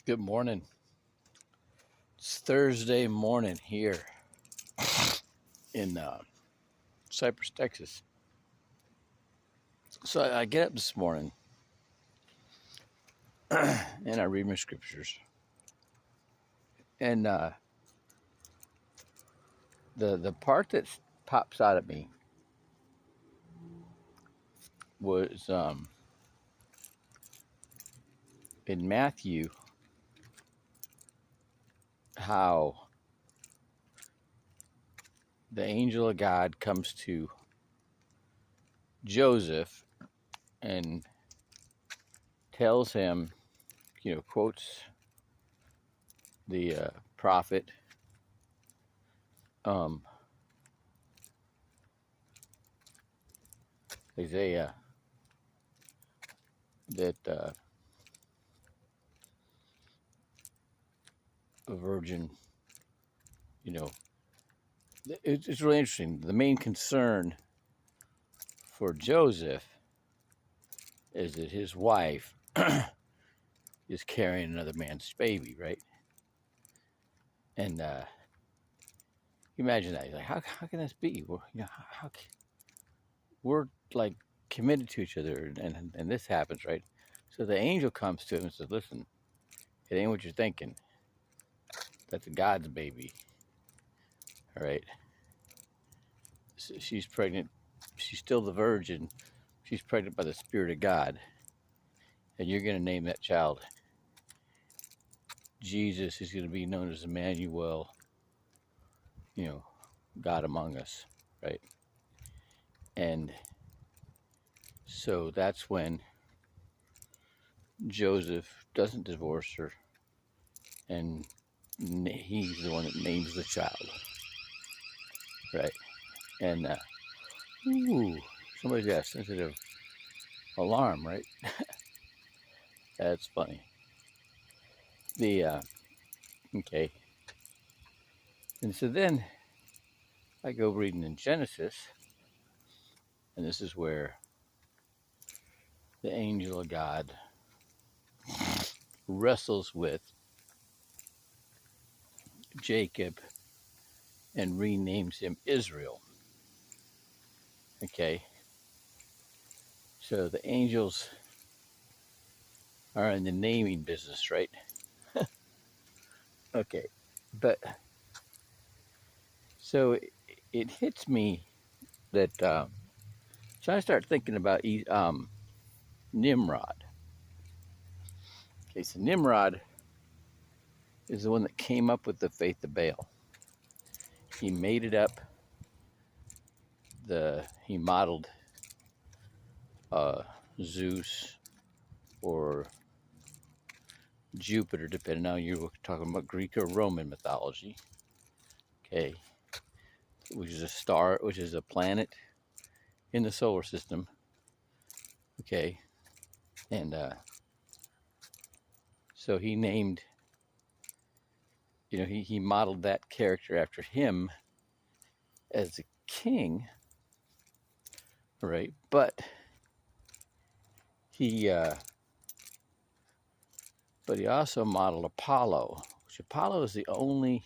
Good morning. It's Thursday morning here in Cypress, Texas. So I get up this morning and I read my scriptures. And the part that pops out at me was in Matthew, how the angel of God comes to Joseph and tells him, quotes the prophet Isaiah that a virgin, it's really interesting. The main concern for Joseph is that his wife is carrying another man's baby, right? And imagine that. He's like, how can this be? Well, we're like committed to each other, and this happens, right? So the angel comes to him and says, listen, it ain't what you're thinking. That's God's baby, all right? So she's pregnant. She's still the virgin. She's pregnant by the Spirit of God. And you're going to name that child Jesus. Is going to be known as Emmanuel, God among us, right? And so that's when Joseph doesn't divorce her, and he's the one that names the child, right? And somebody's got a sensitive alarm, right? That's funny. Okay. And so then I go reading in Genesis, and this is where the angel of God wrestles with Jacob and renames him Israel. Okay. So the angels are in the naming business, right? Okay. But so it hits me that so I start thinking about Nimrod. Okay, so Nimrod is the one that came up with the faith of Baal. He made it up. He modeled Zeus or Jupiter, depending on you're talking about Greek or Roman mythology. Okay, which is a star, which is a planet in the solar system. Okay, and so he named, he modeled that character after him as a king, right? But he also modeled Apollo, which Apollo is the only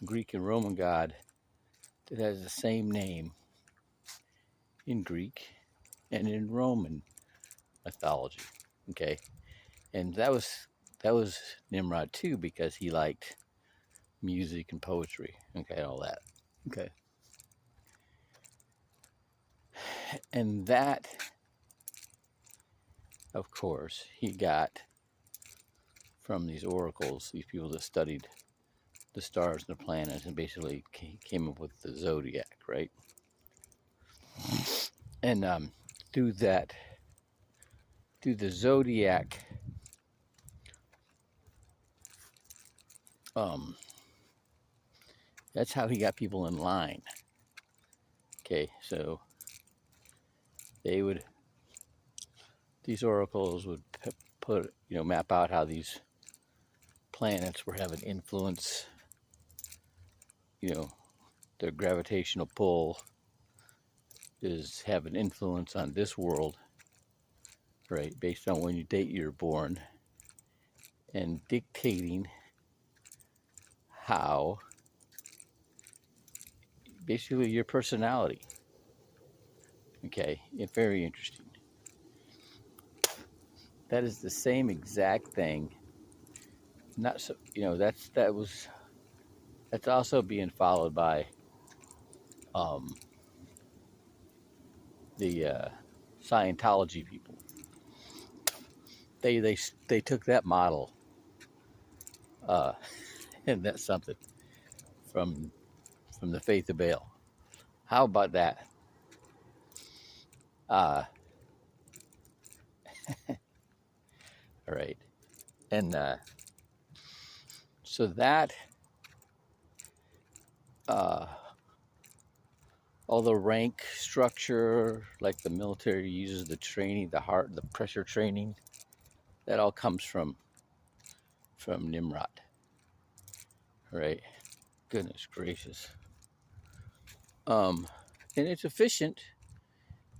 Greek and Roman god that has the same name in Greek and in Roman mythology. Okay, and that was Nimrod too, because he liked music and poetry. Okay, all that. Okay, and that, of course, he got from these oracles, these people that studied the stars and the planets, and basically came up with the zodiac, right? And through the zodiac, that's how he got people in line. Okay, so these oracles would map out how these planets were having influence, their gravitational pull is having influence on this world, right, based on when you date you're born. and dictating how, basically, your personality. Okay, it's very interesting. That is the same exact thing. Not so, that's also being followed by um, the Scientology people. They took that model, uh, and that's something from the faith of Baal. How about that? Uh, all right, and so that uh, all the rank structure, like the military uses the training, the pressure training, that all comes from Nimrod. Right? Goodness gracious. And it's efficient.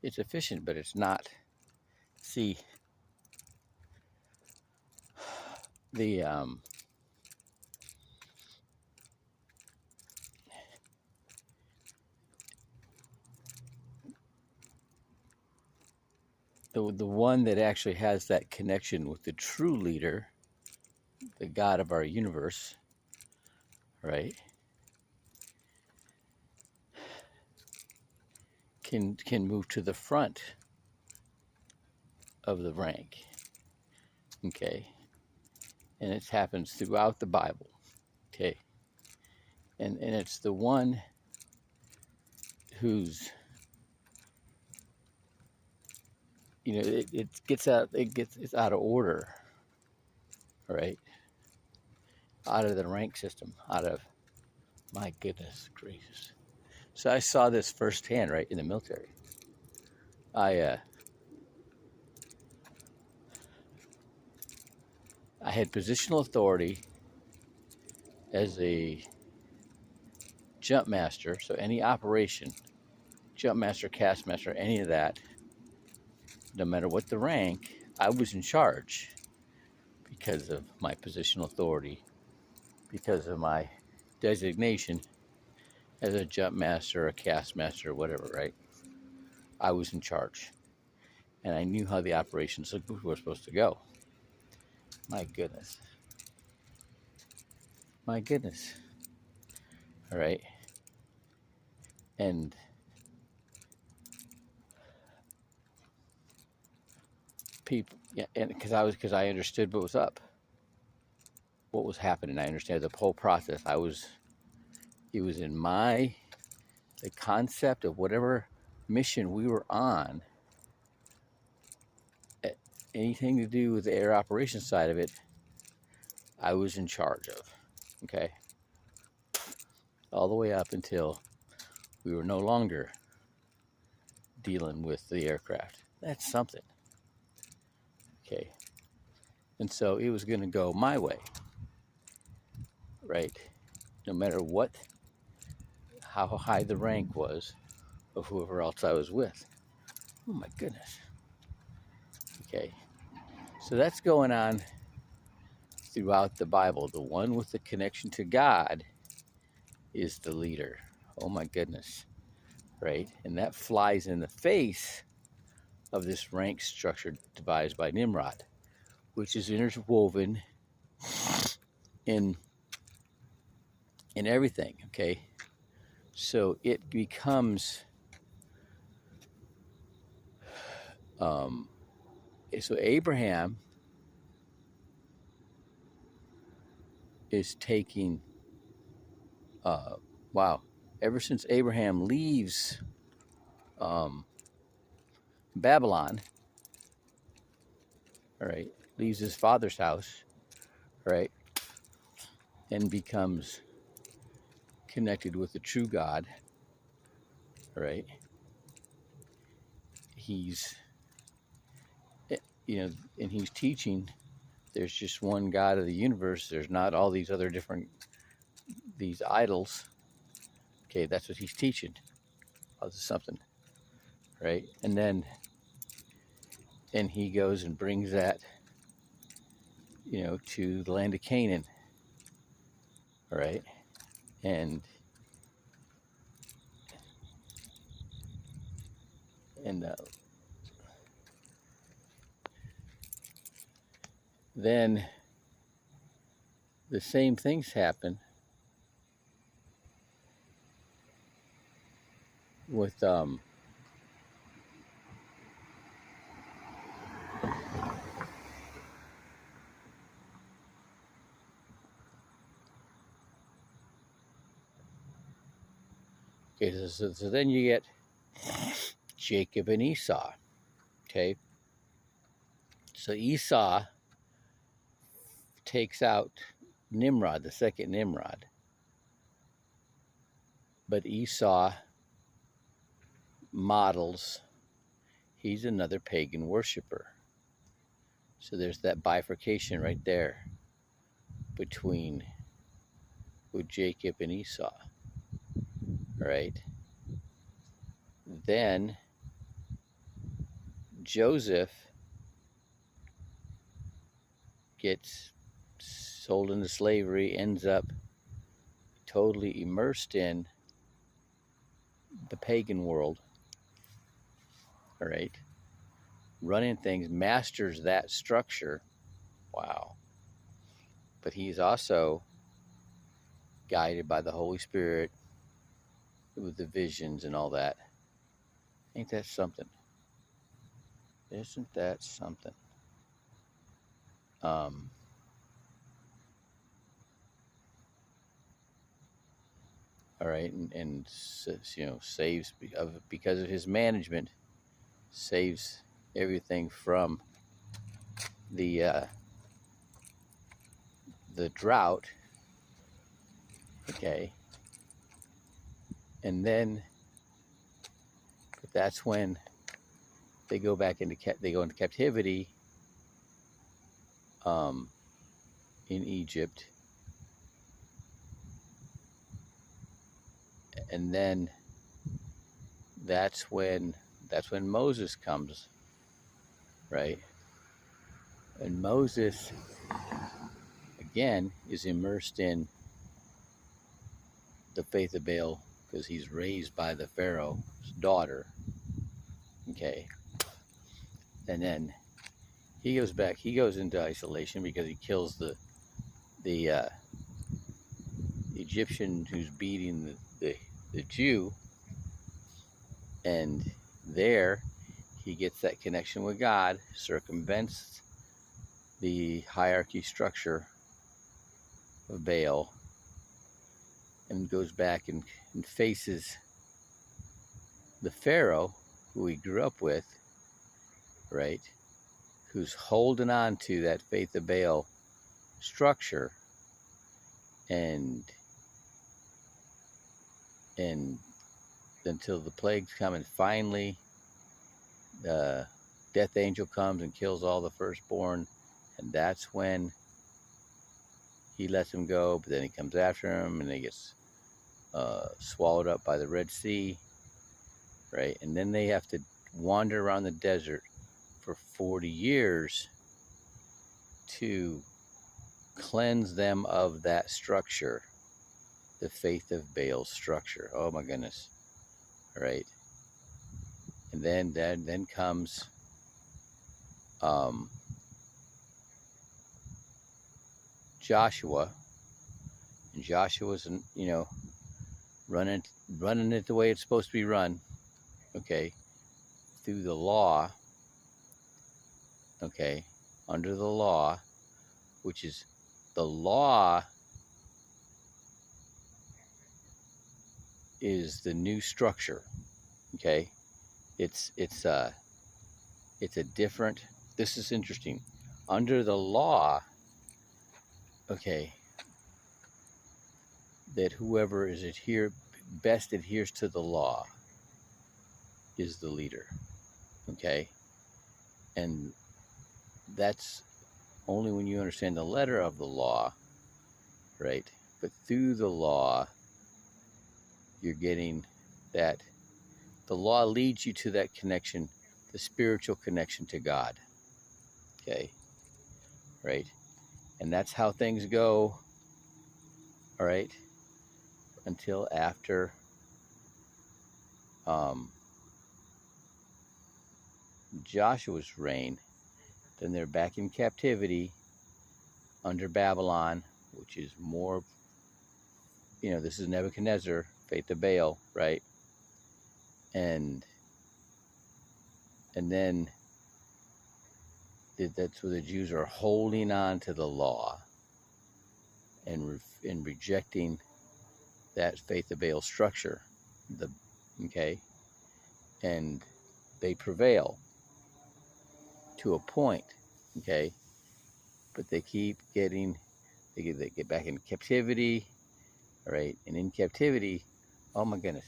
It's efficient, but it's not. See, the the one that actually has that connection with the true leader, the God of our universe, right? Can move to the front of the rank. Okay. And it happens throughout the Bible. Okay. And it's the one who's, it's out of order, right? Out of the rank system, my goodness gracious. So I saw this firsthand, right, in the military. I had positional authority as a jump master, so any operation, jump master, cast master, any of that, no matter what the rank, I was in charge because of my positional authority, because of my designation as a jump master, a cast master, whatever, right? I was in charge. And I knew how the operations were supposed to go. My goodness. My goodness. All right. And people, yeah, and because I understood what was up, what was happening. I understand the whole process. It was in the concept of whatever mission we were on, anything to do with the air operations side of it, I was in charge of. Okay. All the way up until we were no longer dealing with the aircraft. That's something. Okay. And so it was going to go my way, right? No matter how high the rank was of whoever else I was with. Oh my goodness. Okay. So that's going on throughout the Bible. The one with the connection to God is the leader. Oh my goodness. Right? And that flies in the face of this rank structure devised by Nimrod, which is interwoven in everything. Okay. So it becomes so Abraham is taking ever since Abraham leaves Babylon, all right, leaves his father's house, right, and becomes connected with the true God, right, he's and he's teaching there's just one God of the universe. There's not all these other these idols. Okay, that's what he's teaching. Something, right? And he goes and brings that to the land of Canaan. All right. And then the same things happen with okay, so then you get Jacob and Esau. Okay. So Esau takes out Nimrod, the second Nimrod. But Esau models, he's another pagan worshiper. So there's that bifurcation right there between with Jacob and Esau. All right. Then Joseph gets sold into slavery, ends up totally immersed in the pagan world. All right. Running things, masters that structure. Wow. But he's also guided by the Holy Spirit with the visions and all that. Ain't that something? Isn't that something? All right, and saves because of his management, saves everything from the drought. Okay, and then that's when they go into captivity in Egypt, and then that's when Moses comes, right? And Moses again is immersed in the faith of Baal because he's raised by the Pharaoh's daughter. Okay, and then he goes into isolation because he kills the Egyptian who's beating the Jew, and there he gets that connection with God, circumvents the hierarchy structure of Baal, and goes back and faces the Pharaoh who he grew up with, right? Who's holding on to that faith of Baal structure, and until the plagues come, and finally the death angel comes and kills all the firstborn, and that's when he lets him go. But then he comes after him, and he gets swallowed up by the Red Sea, right? And then they have to wander around the desert for 40 years to cleanse them of that structure, the faith of Baal structure. Oh my goodness. All right. And then comes Joshua. And Joshua's, running it the way it's supposed to be run. Okay. Through the law. Okay. Under the law, which is the law is the new structure. Okay. It's a different, this is interesting. Under the law, okay, that whoever is best adheres to the law is the leader. Okay. And that's only when you understand the letter of the law, right? But through the law, you're getting that the law leads you to that connection, the spiritual connection to God. Okay, right? And that's how things go, all right, until after Joshua's reign. Then they're back in captivity under Babylon, which is more, this is Nebuchadnezzar, faith of Baal, right? And then that's where the Jews are holding on to the law and rejecting that faith of Baal structure. Okay, and they prevail to a point. Okay, but they keep getting, they get back in captivity. All right, and in captivity, oh my goodness.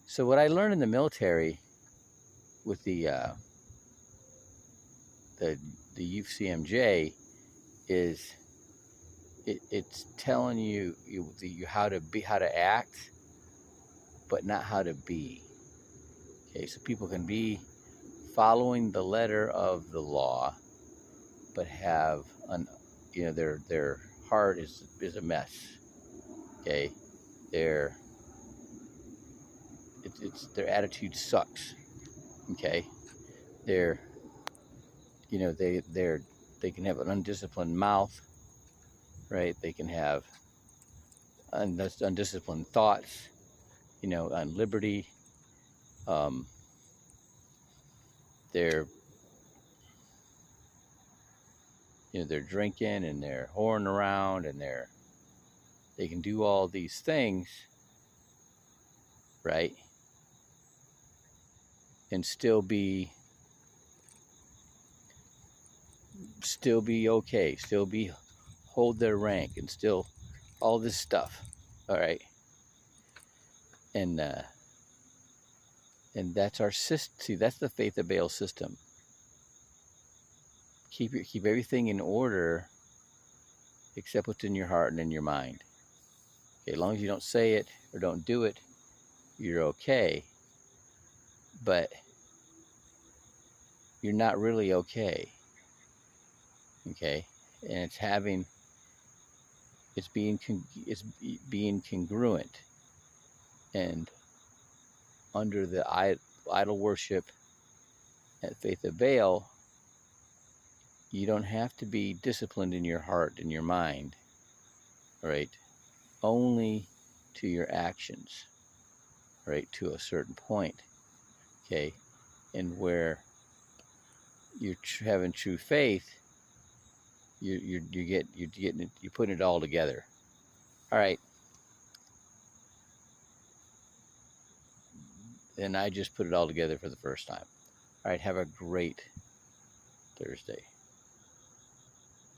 So what I learned in the military with the UCMJ is it's telling you how to act, but not how to be. Okay, so people can be following the letter of the law, but have their heart is a mess. Okay, their attitude sucks. Okay, they can have an undisciplined mouth, right? They can have undisciplined thoughts, on liberty. They're they're drinking and they're whoring around and they can do all these things, right? And still be okay, hold their rank, and still all this stuff. All right, and that's our system. See, that's the faith of Baal system. Keep everything in order, except what's in your heart and in your mind. Okay, as long as you don't say it or don't do it, you're okay. But you're not really okay. Okay, and it's being congruent, and under the idol worship at faith of Baal, you don't have to be disciplined in your heart and your mind, right? Only to your actions, right? To a certain point, okay? And where you're having true faith, you're putting it all together. All right. And I just put it all together for the first time. All right. Have a great Thursday.